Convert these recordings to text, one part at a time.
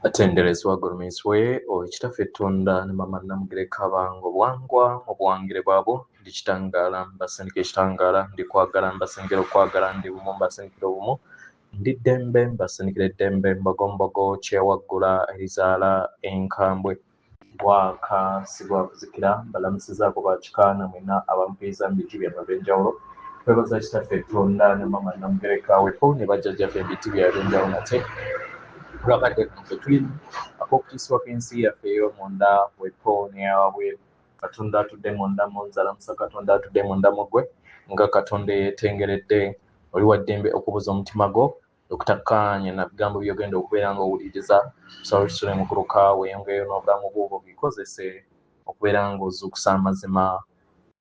Atenderezwa gulumizibwe owekitaffe Tonda ne Mama Namugereka bange obwangwa mu buwangire bwabwo ndi kitangaala mbasindika ekitangaala ndi kwagala mbasindikira okwagala ndi bumu mbasindikira obumu ndi ddembe mbasindikira eddembe mbogombogo kyewaggula erizaala enkambwe bwaka si bwakuzikira mbalamusizaako bakikaana mwena abampuliriza mu biti byabwe ebyenjawulo twebaza kitaffe Tonda ne Mama Namugereka wepo ne bajjajjaffe mu biti byabwe ebyenjawulo nate tulabadde kuno tulimu ak'okutisibwa kw'ensi yaffe ey'omunda wepo neyawabwe Katonda atudde munda mu nzalamusa Katonda atudde munda mu ggwe nga Katonda yeetengeredde oli wa ddembe okubuza omutima gwo okutakkaanya na bigambo by'ogenda okubeera nga owuliriza tusaba tusule mu kuluka weeyongereyo n'obulamu bwobwo bikozese okubeera nga ozuukusa amazima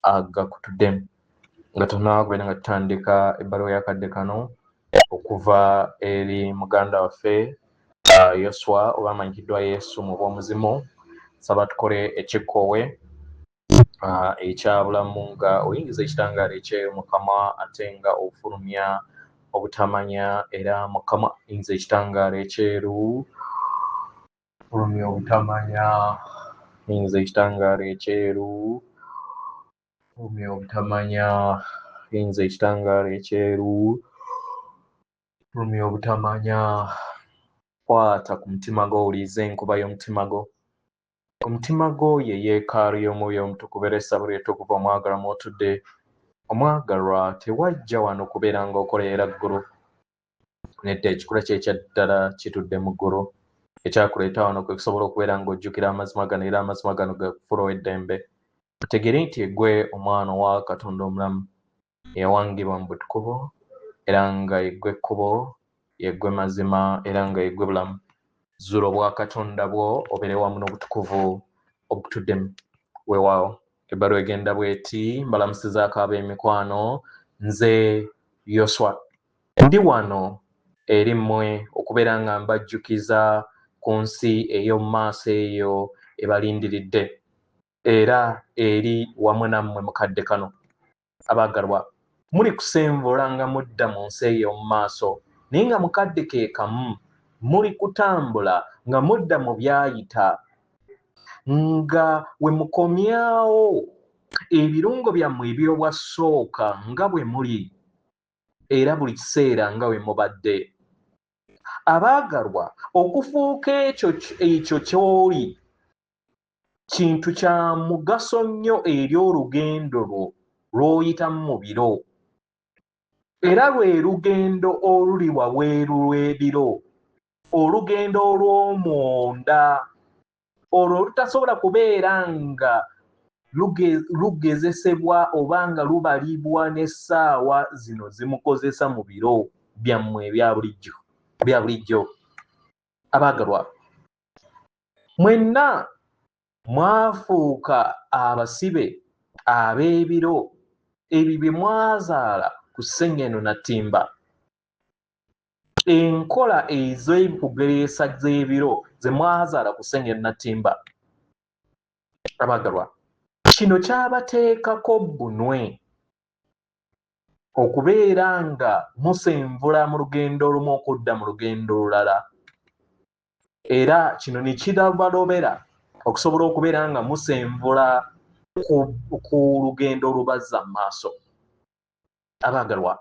agakutuddemu nga tunakubeera nga tutandika ebbaluwa y'akadde kano okuva eri muganda waffe Yoswa oba amanyikiddwa Yesu mu bw'omuzimu saba tukole ekikkoowe ekyabulamu nga oyingiza ekitangaala ekyeru Mukama ate nga ofulumya obutamanya era Mukama yingiza ekitangaala ekyeru fulumya obutamanya yingiza ekitangaala ekyeru fulumya obutamanya yingiza ekitangaala ekyeru fulumya obutamanya kwata ku mutima gwo owulirize enkuba y'omutima gwo omutima gwo ye yeekaalu y'omwoyo omutukuvu era essabo ly'ettukuvu omwagalwa mw'otudde omwagalwa tewajja wano kubeera ng'okoleera ggulu nedda ekikula kye ekya ddala kitudde mu ggulu ekyakuleeta wano kwe kusobola okubeera ng'ojjukira amazima gano era amazima gano gakufuula ow'eddembe otegere nti eggwe omwana owa Katonda omulamu eyawangibwa mu butukuvu era nga eggwe ekkubo yeggwe mazima era nga yeggwe bulamu zuula obwa Katonda bwo obeere wamu n'obutukuvu obutuddemu weewaawo ebbaluwa egenda bw'eti mbalamusizaako ab'emikwano nze Yoswa ndi wano eri mmwe okubeera nga mbajjukiza ku nsi ey'omu maaso eyo ebalindiridde era eri wamu nammwe mukadde kano abaagalwa muli kusenvula nga mudda mu nsi ey'omu maaso naye nga mukadde ke kamu muli kutambula nga mudda mu byayita nga we mukomyawo ebirungo byammwe eby'obwasooka nga bwe muli era buli kiseera nga we mubadde abaagalwa okufuuka ekyo ky'oli kintu kya mugaso nnyo eri olugendo lwo lw'oyitamu mu biro era lwe lugendo oluli wabweru lw'ebiro olugendo olw'omunda olwo olutasobola kubeera nga lugezesebwa oba nga lubalibwa n'essaawa zino zimukozesa mu biro byammwe ebya bulijjo abaagalwa mwenna mwafuuka abasibe ab'ebiro ebyo bye mwazaala ku Ssennyeno Nattimba enkola ez'ekugereesa z'ebiro ze mwazaala ku Ssennyeno Nattimba abaagalwa kino kyabateekako bbunwe okubeera nga musenvula mu lugendo olumu okudda mu lugendo olulala era kino ne kirabalobera okusobola okubeera nga musenvula ku lugendo olubazza mu maaso abaagalwa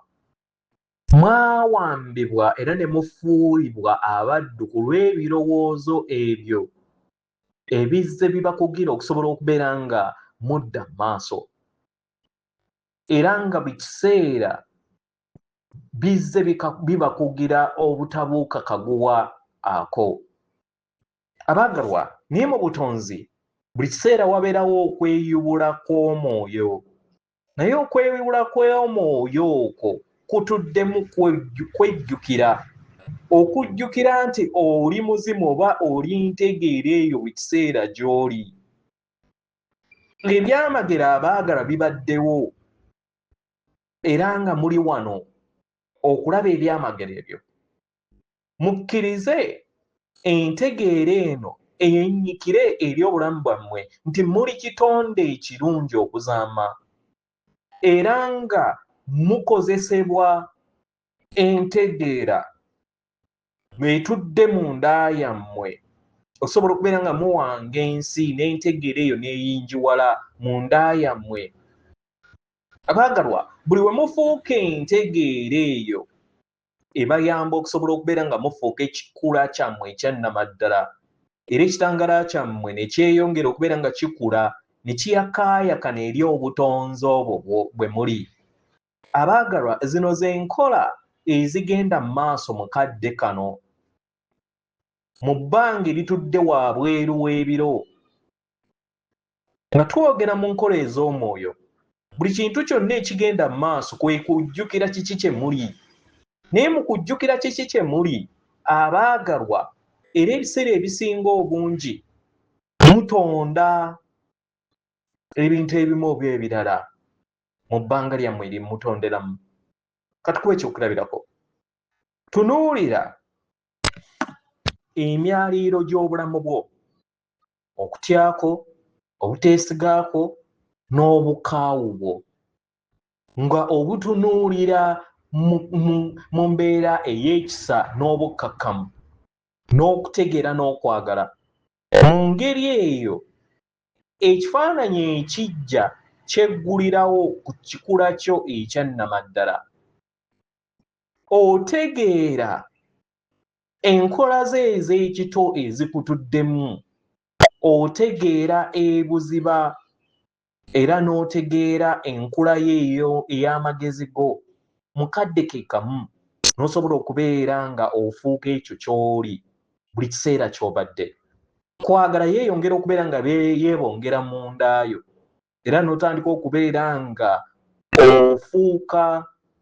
mwawambibwa era ne mufuulibwa abaddu ku lw'ebirowoozo ebyo ebizze bibakugira okusobola okubeera nga mudda mu maaso era nga buli kiseera bizze bibakugira obutabuuka kaguwa ako abaagalwa naye mu butonzi buli kiseera wabeerawo okweyubula kw'omwoyo naye okweyubula kw'omwoyo okwo kutuddemu kwejjukira okujjukira nti oli muzimu oba oli ntegeera eyo buli kiseera gy'oli ebyamagero abaagala bibaddewo era nga muli wano okulaba ebyamagero ebyo mukkirize entegeera eno eyennyikire eri obulamu bwammwe nti muli kitonde ekirungi okuzaama era nga mukozesebwa entegeera etudde mu nda yammwe osobola okubeera nga muwanga ensi n'entegeera eyo neeyinjiwala mu nda yammwe. Abaagalwa, buli we mufuuka entegeera eyo ebayamba okusobola okubeera nga mufuuka ekikula kyammwe ekyannamaddala, era ekitangaala kyammwe ne kyeyongera okubeera nga kikula ne kiyakaayakana eri obutonzi obwo bwe muli. Abaagalwa, zino ze nkola ezigenda mu maaso mu kadde kano. Mu bbanga eritudde wabweru w'ebiro nga twogera mu nkola ez'omwoyo, buli kintu kyonna ekigenda mu maaso kwe kujjukira kiki kye muli. Naye mu kujjukira kiki kye muli, abaagalwa, era ebiseera ebisinga obungi mutonda ebintu ebimu oba ebirala mu bbanga lyammwe erimutonderamu. Katukuba ekyokulabirako, tunuulira emyaliiro gy'obulamu bwo, okutyako, obuteesigaako n'obukaawu bwo, nga obutunuulira mu mbeera ey'ekisa n'obukkakkamu n'okutegeera n'okwagala. Mu ngeri eyo ekifaananyi ekijja kyeggulirawo ku kikula kyo ekyannamaddala. Otegeera enkola ze ez'ekito ezikutuddemu, otegeera ebuziba era n'otegeera enkula yeeyo ey'amagezi go mu kadde ke kamu, n'osobola okubeera nga ofuuka ekyo ky'oli buli kiseera ky'obadde. Kwagala yeeyongera okubeera nga yeebongera mu ndaayo, era n'otandika okubeera nga ofuuka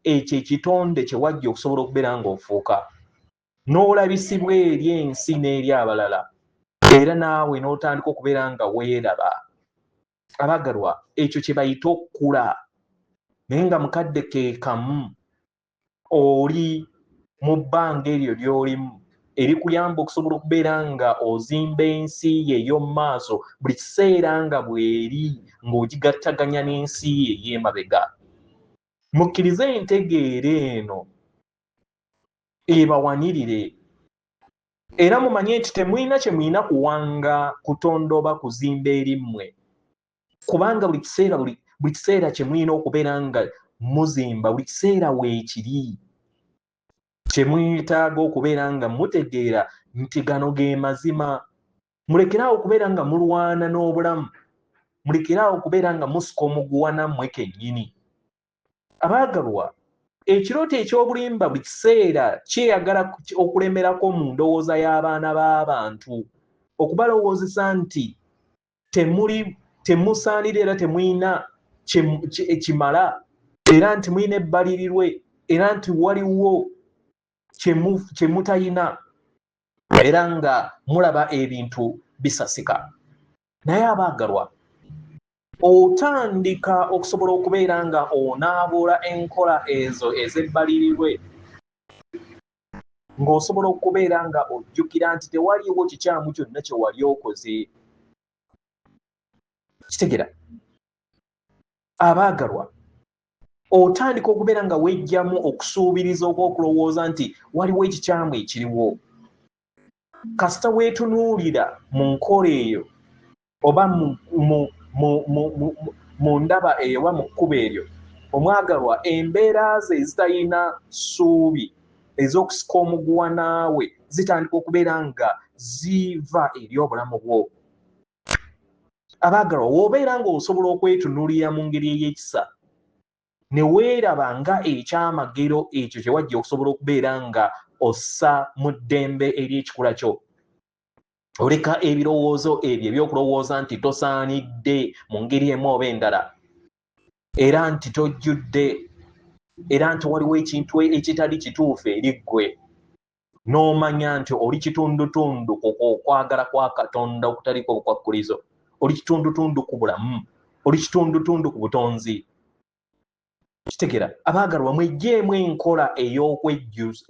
ekyo ekitonde kye wajja okusobola okubeera nga ofuuka, n'olabisibwa eri ensi n'eri abalala, era naawe n'otandika okubeera nga weeraba. Abaagalwa, ekyo kye bayita okukula, naye nga mu kadde ke kamu oli mu bbanga eryo ly'olimu erikuyamba okusobola okubeera nga ozimba ensi ye ey'omu maaso buli kiseera nga bw'eri ng'ogigattaganya n'ensi ye ey'emabega. Mukkirize entegeera eno ebawanirire, era mumanye nti temulina kye mulina kuwanga kutonda oba kuzimba erimmwe, kubanga buli kiseera kye mulina okubeera nga muzimba, buli kiseera weekiri kye mwetaaga okubeera nga mutegeera nti gano ge mazima. Mulekeraawo okubeera nga mulwana n'obulamu, mulekeraawo okubeera nga musika omuguwa nammwe kennyini. Abaagalwa, ekirooto ekyobulimba buli kiseera kyeyagala okulemerako mu ndowooza y'abaana b'abantu, okubalowoozesa nti temusaanira era temulina kimala, era nti mulina ebbalirirwe, era nti waliwo kye mutalina, era nga mulaba ebintu bisasika. Naye abaagalwa, otandika okusobola okubeera nga onaabula enkola ezo ez'ebbalirirwe, ng'osobola okubeera nga ojjukira nti tewaliwo kikyamu kyonna kye wali okoze. Kitegeera abaagalwa, otandika okubeera nga wejjamu okusuubiriza okw'okulowooza nti waliwo ekikyamu ekiriwo. Kasita weetunuulira mu nkola eyo oba mu ndaba eyo oba mu kkubo eryo, omwagalwa, embeera ze ezitalina ssuubi ez'okusika omuguwa naawe zitandika okubeera nga ziva eri obulamu bwo. Abaagalwa, w'obeera ng'osobola okwetunuulira mu ngeri ey'ekisa ne weeraba nga ekyamagero ekyo kye wajja okusobola okubeera nga ossa mu ddembe ery'ekikula kyo, oleka ebirowoozo ebyo ebyokulowooza nti tosaanidde mu ngeri emu oba endala, era nti tojjudde, era nti waliwo ekintu ekitali kituufu eri ggwe, n'omanya nti oli kitundutundu ku okwagala kwa Katonda okutaliko bukwakkulizo, oli kitundutundu ku bulamu, oli kitundutundu ku butonzi. Kitegeera abaagalwa, mwejjeemu enkola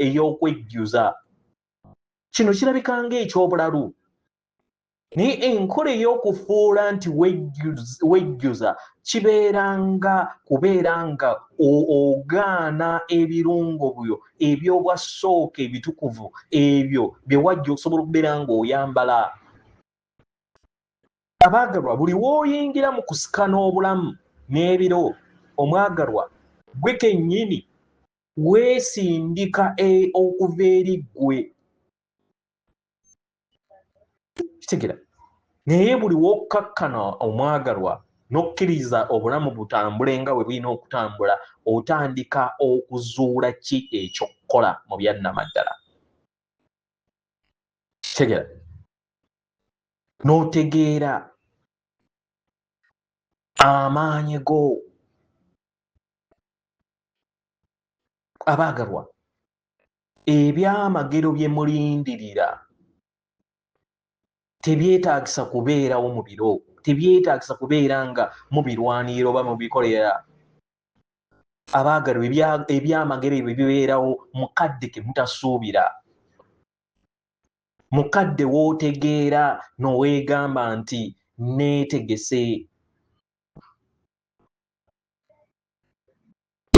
ey'okwejjuza. Kino kirabika ng'ekyobulalu, naye enkola ey'okufuula nti wejjuza kibeeranga kubeera nga ogaana ebirungo byo eby'obwasooka ebitukuvu, ebyo bye wajja okusobola okubeera ng'oyambala. Abaagalwa buli w'oyingira mu kusika n'obulamu n'ebiro omwagalwa gwe kennyini weesindika okuva eri ggwe kitegera naye buli w'okkakkana omwagalwa n'okkiriza obulamu butambule nga bwe bulina okutambula otandika okuzuula ki ekyokkola mu byannamaddala kitegera n'otegeera amaanyi go abaagalwa ebyamagero bye mulindirira tebyetaagisa kubeerawo mu biro tebyetaagisa kubeera nga mubirwanirira oba mubikolera abaagalwa ebyamagero ebyo bibeerawo mukadde ke mutasuubira mukadde w'otegeera n'oweegamba nti neetegese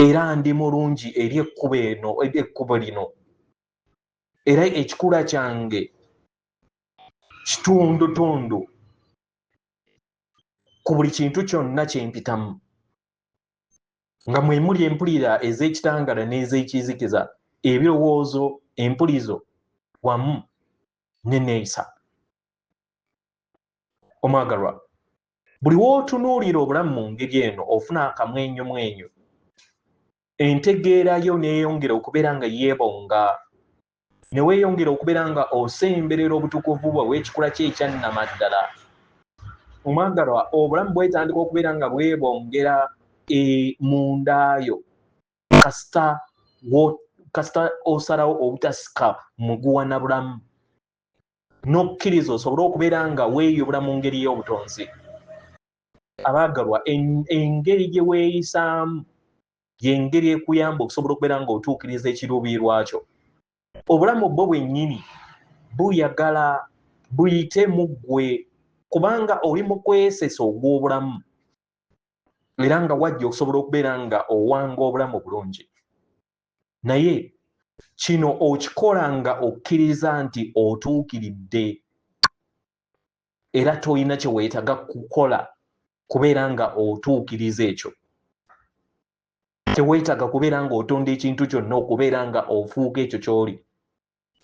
era ndi mulungi eri ekkubo lino era ekikula kyange kitundutundu ku buli kintu kyonna kye mpitamu nga mwe muli empulira ez'ekitangala n'ez'ekizikiza ebirowoozo empulizo wamu n'enneeyisa omwagalwa buli w'otunuulira obulamu mu ngeri eno ofuna akamwenyumwenyu entegeerayo neeyongera okubeera nga yeebonga ne weeyongera okubeera nga osemberera obutukuvu bwe w'ekikula kye ekyannamaddala omwagalwa obulamu bwetandika okubeera nga bwebongera mundaayo kasita osalawo obutasika muguwana bulamu n'okkiriza osobole okubeera nga weeyubula mu ngeri y'obutonzi abaagalwa engeri gye weeyisaamu y'engeri ekuyamba okusobola okubeera nga otuukiriza ekiruubiirwa kyo obulamu bwo bwennyini buyagala buyite mu ggwe kubanga oli mu kwesesa ogw'obulamu era nga wajja okusobola okubeera nga owanga obulamu bulungi naye kino okikola nga okkiriza nti otuukiridde era tolina kye weetaga kukola kubeera nga otuukiriza ekyo teweetaga kubeera nga otonda ekintu kyonna okubeera nga ofuuka ekyo ky'oli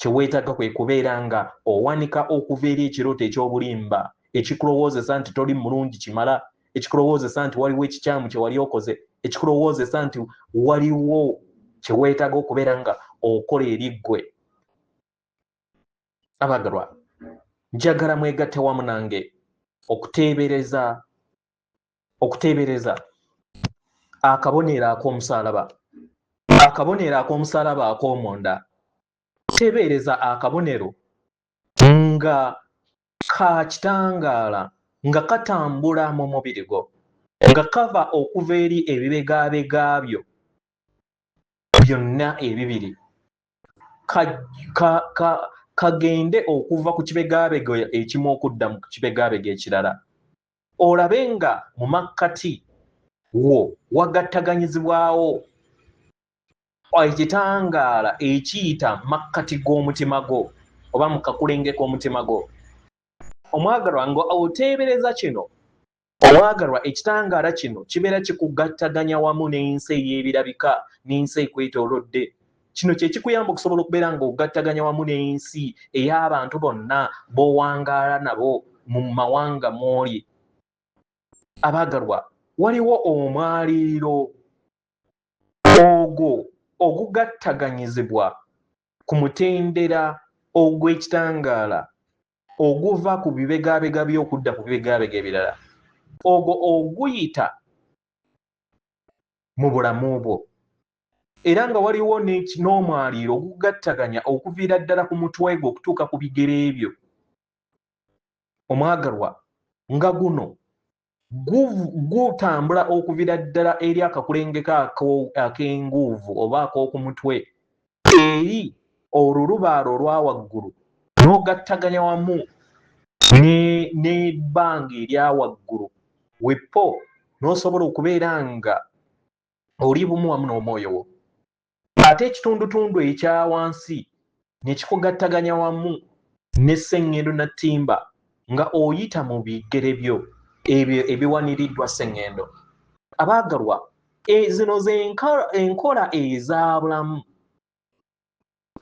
kye weetaga kwe kubeera nga owanika okuva eri ekirooto eky'obulimba ekikulowoozesa nti toli mulungi kimala ekikulowoozesa nti waliwo ekikyamu kye wali okoze ekikulowoozesa nti waliwo kye weetaga okubeera nga okola eri ggwe abaagalwa njagala mwegatte wamu nange okuteebereza akabonero ak'omusaalaba ak'omunda teebereza akabonero nga ka kitangaala nga katambula mu mubiri gwo nga kava okuva eri ebibegaabega byo byonna ebibiri kagende okuva ku kibegaabega ekimu okudda mu kibegaabega ekirala olabe nga mu makkati wo wagattaganyizibwawo ekitangaala ekiyita makkati g'omutima gwo oba mu kakulenge k'omutima gwo omwagalwa nga oteebereza kino omwagalwa ekitangaala kino kibeera kikugattaganya wamu n'ensi ey'ebirabika n'ensi ekwetoolodde kino kye kikuyamba okusobola okubeera nga ogattaganya wamu n'ensi ey'abantu bonna b'owangaala nabo mu mawanga mw'oli abaagalwa waliwo omwaliriro ogwo ogugattaganyizibwa ku mutendera ogw'ekitangaala oguva ku bibegaabega by'okudda ku bibegaabega ebirala ogwo oguyita mu bulamu bwo era nga waliwo n'omwaliiro ogugattaganya okuviira ddala ku mutwe gwo okutuuka ku bigere ebyo omwagalwa nga guno gutambula okuviira ddala eri akakulenge ak'enguuvu oba ak'oku mutwe eri olulubaalo olwa waggulu n'ogattaganya wamu n'ebbanga erya waggulu weppo n'osobola okubeera nga oli bumu wamu n'omwoyo wo ate ekitundutundu ekya wansi ne kikugattaganya wamu n'esseŋŋendo na ttimba nga oyita mu bigere byo ebyo ebiwaniriddwa sseŋŋendo. Abaagalwa, zino ze enkola ezabulamu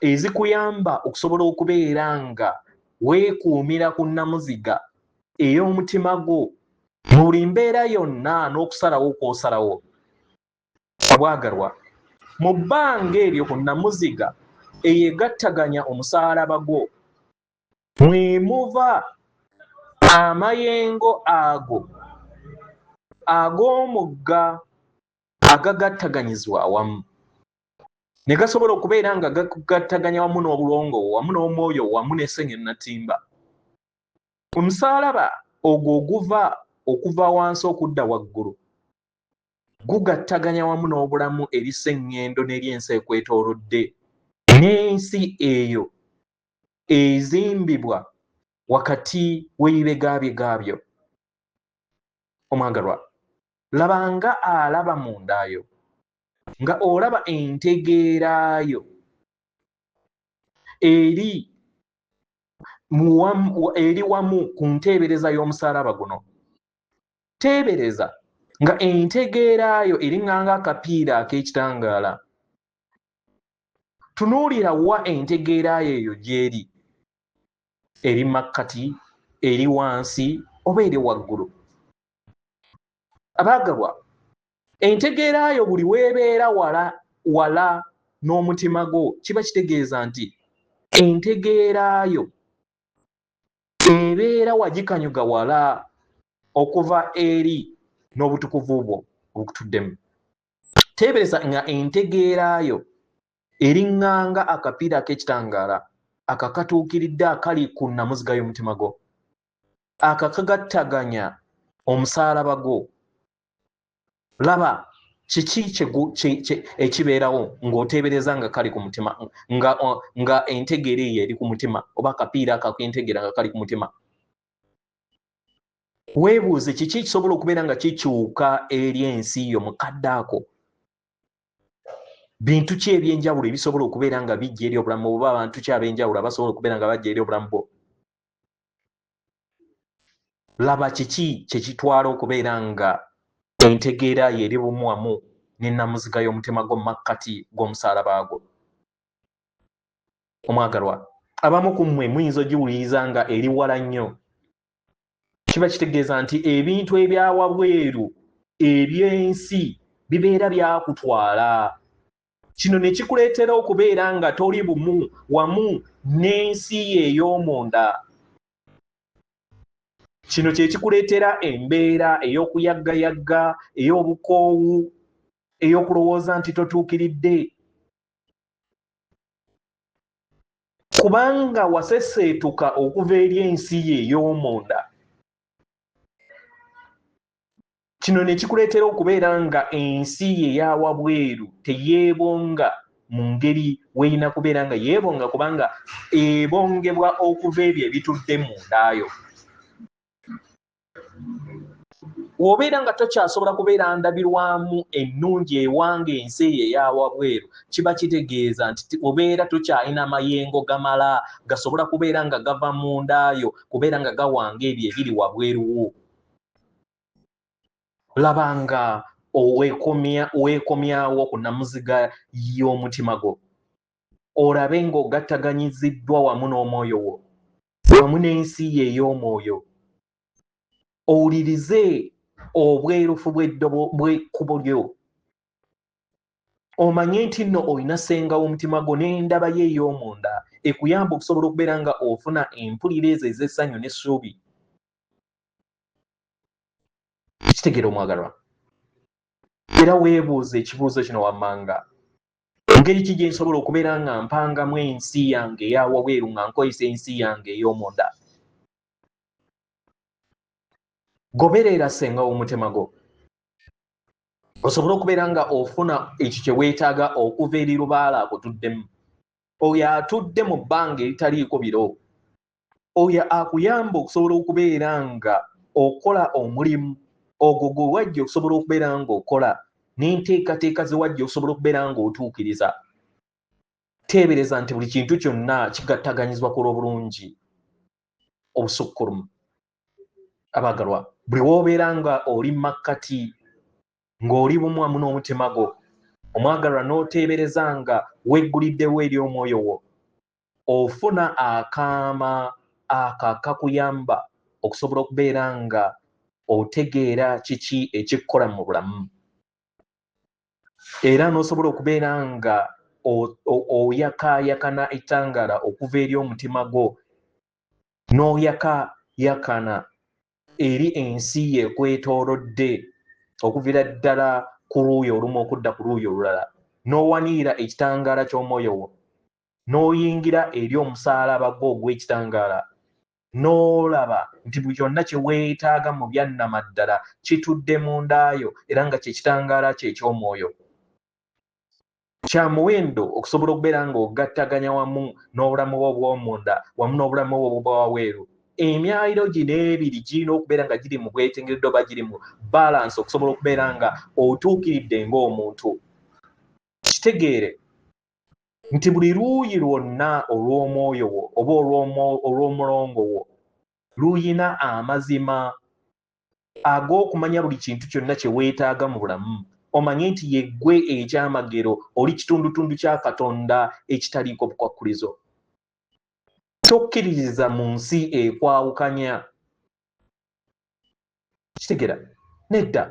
ezikuyamba okusobola okubeera nga weekuumira ku nnamuziga ey'omutima gwo mu buli mbeera yonna n'okusalawo kw'osalawo. Abaagalwa, mu bbanga eryo ku nnamuziga eyegattaganya omusaalaba gwo mwe muva amayengo ago ag'omugga agagattaganyizibwa awamu ne gasobola okubeera nga gakugattaganya wamu n'obulongo wamu n'omwoyo wamu n'esseŋŋenyo nnatimba. Omusaalaba ogwo okuva wansi okudda waggulu gugattaganya wamu n'obulamu eri sseŋŋendo n'eryensi ekwetoolodde n'ensi eyo ezimbibwa wakati w'ebibegaabega byo. Omwagalwa, laba nga alaba mundayo nga olaba entegeerayo eri wamu ku nteebereza y'omusaalaba guno. Teebereza nga entegeerayo eringanga akapiira ak'ekitangaala. Tunuulira wa entegeerayo eyo gy'eri, eri makkati, eri wansi oba eri waggulu. Abaagalwa, entegeerayo buli weebeera wala n'omutima gwo kiba kitegeeza nti entegeerayo ebeera wagikanyuga wala okuva eri n'obutukuvu bwo obukutuddemu. Teebereza nga entegeerayo eriŋŋanga akapiira ak'ekitangaala akakatuukiridde akali ku nnamuziga y'omutima gwo, akakagattaganya omusaalaba gwo. Laba kiki ekibeerawo ng'oteebereza nga kali ku mutima, nga entegeera eyo eri ku mutima oba akapiira akak'entegeera nga kali ku mutima. Weebuuze kiki kisobola okubeera nga kikyuka eri ensi yo mukadde ako. Bintu ki ebyenjawulo ebisobola okubeera nga bijja eri obulamu oba abantu ki ab'enjawulo abasobola okubeera nga bajja eri obulamu bwo. Laba kiki kye kitwala okubeera nga entegeera eri bumu wamu n'ennamuziga y'omutima gwo makkati g'omusaalaba gwo. Omwagalwa, abamu ku mmwe muyinza ogiwuliriza nga eri wala nnyo. Kiba kitegeeza nti ebintu ebya wabweru eby'ensi bibeera byakutwala. Kino ne kikuleetera okubeera nga toli bumu wamu n'ensi ye ey'omunda. Kino kye kikuleetera embeera ey'okuyaggayagga, ey'obukoowu, ey'okulowooza nti totuukiridde. Kubanga waseseetuka okuva eri ensi ye ey'omunda. Kino ne kikuleetera okubeera nga ensi ye eya wabweru teyeebonga mu ngeri weerina kubeera nga yeebonga, kubanga ebongebwa okuva ebyo ebitudde mundayo. W'obeera nga tokyasobola kubeera ndabirwamu ennungi ewanga ensi eyo eya wabweru, kiba kitegeeza nti obeera tokyalina mayengo gamala gasobola kubeera nga gava mundayo kubeera nga gawanga ebyo ebiri wabweru wo. Laba nga weekomyawo ku nnamuziga y'omutima gwo, olabe ng'ogattaganyiziddwa wamu n'omwoyo wo wamu n'ensi ye ey'omwoyo. Owulirize obwerufu bw'ekkubo lyo, omanye nti nno olina ssenga w'omutima gwo n'endaba ye ey'omunda ekuyamba okusobola okubeera nga ofuna empulira ezo ez'essanyu n'essuubi. Kitegeera omwagalwa? Era weebuuze ekibuuzo kino wammanga, ngeri ki gye nsobola okubeera nga mpangamu ensi yange eya wabweru nga nkozesa ensi yange ey'omunda? Goberera ssenga w'omutima gwo osobole okubeera nga ofuna ekyo kye weetaaga okuva eri lubaala akutuddemu. Oyo atudde mu bbanga eritaliiko biro, oyo akuyamba okusobola okubeera nga okola omulimu ogwo gwe wajja okusobola okubeera ng'okola n'enteekateeka ze wajja okusobola okubeera ng'otuukiriza. Teebereza nti buli kintu kyonna kigattaganyizibwa ku lw'obulungi obusukkulumu. abagalwa buli wobeera nga oli makkati ng'oli bumu wamu n'omutima gwo omwagalwa n'oteebereza nga wegguliddewo eri omwoyo wo ofuna akaama akakuyamba okusobola okubeera nga otegeera kiki ekikukola mu bulamu era n'osobola okubeera nga oyakaayakana ekitangaala okuva eri omutima gwo n'oyakaayakana eri ensi yekwetoolodde okuviira ddala ku luuyi olumu okudda ku luuyi olulala n'owanirira ekitangaala ky'omwoyo wo n'oyingira eri omusaalaba gwo ogw'ekitangaala n'olaba nti buli kyonna kye weetaaga mu byannamaddala kitudde mu ndaayo era nga kyekitangaala kye eky'omwoyo kya muwendo okusobola okubeera ng'ogattaganya wamu n'obulamu bwo obw'omunda wamu n'obulamu bwo obw'awaweeru emyaliro gino ebiri girina okubeera nga giri mu bwetengeredde oba giri mu balansi okusobola okubeera nga otuukiridde ng'omuntu kitegeere nti buli luuyi lwonna olw'omwoyo wo oba olw'omulongo wo luyina amazima ag'okumanya buli kintu kyonna kye weetaaga mu bulamu omanye nti yeggwe ekyamagero oli kitundutundu kya Katonda ekitaliiko bukwakkulizo tokkiririza mu nsi ekwawukanya kitegeera nedda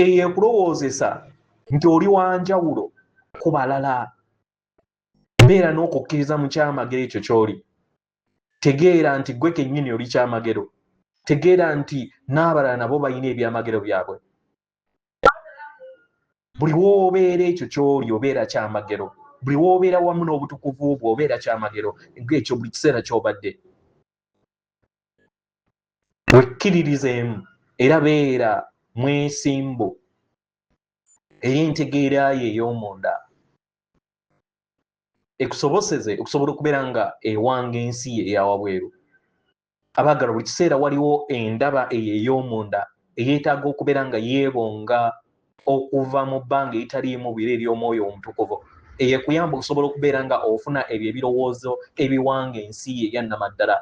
eyo ekulowoozesa nti oli wanjawulo ku balala beera n'okukkiriza mu kyamagero ekyo ky'oli tegeera nti gwe kennyini oli kyamagero tegeera nti n'abalala nabo balina ebyamagero byabwe buli w'obeera ekyo ky'oli obeera kyamagero buli w'obeera wamu n'obutukuvu bwo obeera kyamagero ng'ekyo buli kiseera ky'obadde wekkiririzeemu era beera mwesimbu ey'entegeera ye ey'omunda ekusoboseze okusobola okubeera nga ewanga ensi ye eyawabweru abagala buli kiseera waliwo endaba eyo ey'omunda eyeetaaga okubeera nga yeebonga okuva mu bbanga eritaliimu biro ery'omwoyo omutukuvu eyekuyamba okusobola okubeera nga ofuna ebyo ebirowoozo ebiwanga ensi ye eyannamaddala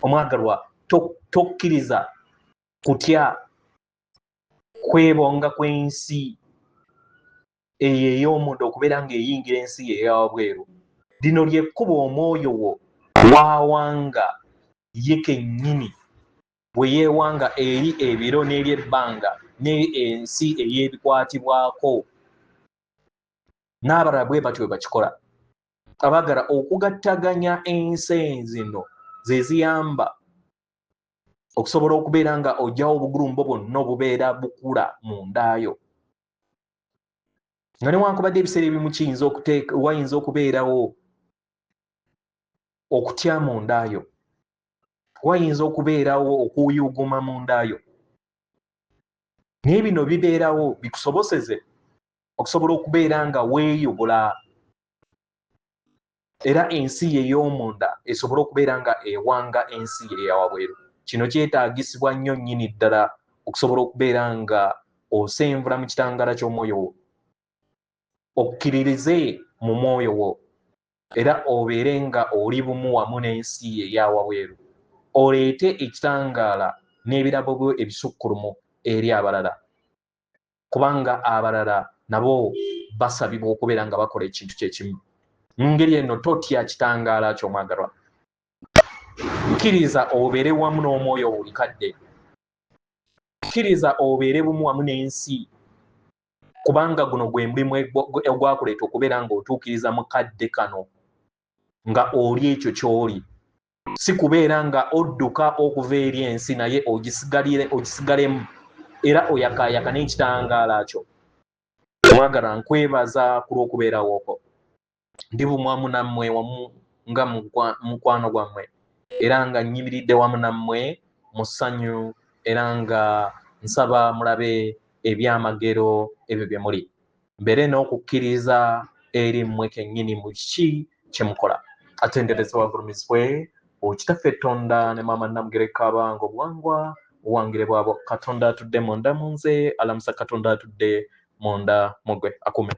omwagalwa tokkiriza kutya kwebonga kw'ensi eyo ey'omunda okubeera nga eyingira ensi ye eyawabweru lino lyekkuba omwoyo wo wawanga ye kennyini bwe yeewanga eri ebiro n'eri ebbanga n'ensi ey'ebikwatibwako n'abalala bwe batyo bwe bakikola abagala okugattaganya ensi zino ze ziyamba okusobola okubeera nga ojjawo obugulumbo bwonna obubeera bukula mu ndaayo nga newankubadde ebiseera ebimu wayinza okubeerawo okutya mu ndaayo wayinza okubeerawo okuyuguma mu ndaayo naye bino bibeerawo bikusoboseze okusobola okubeera nga weeyubula era ensi ye ey'omunda esobole okubeera nga ewanga ensi ye eyawabweru kino kyetaagisibwa nnyo nnyini ddala okusobola okubeera nga osenvula mu kitangaala ky'omwoyo wo okkiririze mu mwoyo wo era obeere nga oli bumu wamu n'ensi ye eyawabweru oleete ekitangaala n'ebirabo byo ebisukkulumu eri abalala kubanga abalala nabo basabibwa okubeera nga bakola ekintu kyekimu mu ngeri eno totya kitangaala ky'omwagalwa kkiriza obeere wamu n'omwoyo buli kadde kkiriza obeere bumu wamu n'ensi kubanga guno gwe mulimu ogwakuleeta okubeera ng'otuukiriza mu kadde kano nga oli ekyo ky'oli si kubeera nga odduka okuva eri ensi naye ogisigalemu era oyakaayaka n'ekitangaala kyo mwagala nkwebaza ku lw'okubeerawooko ndi bumu wamu nammwe wamu nga mukwano gwammwe era nga nnyimiridde wamu nammwe mu ssanyu era nga nsaba mulabe ebyamagero ebyo bye muli mbeere n'okukkiriza eri mmwe kennyini mu kiki kye mukola atendereza wagulumizibwe okitaffe Tonda ne maama Namugereka nga obuwangwa obuwangire bwabo Katonda atudde munda mu nze alamusa Katonda atudde munda mu gwe akume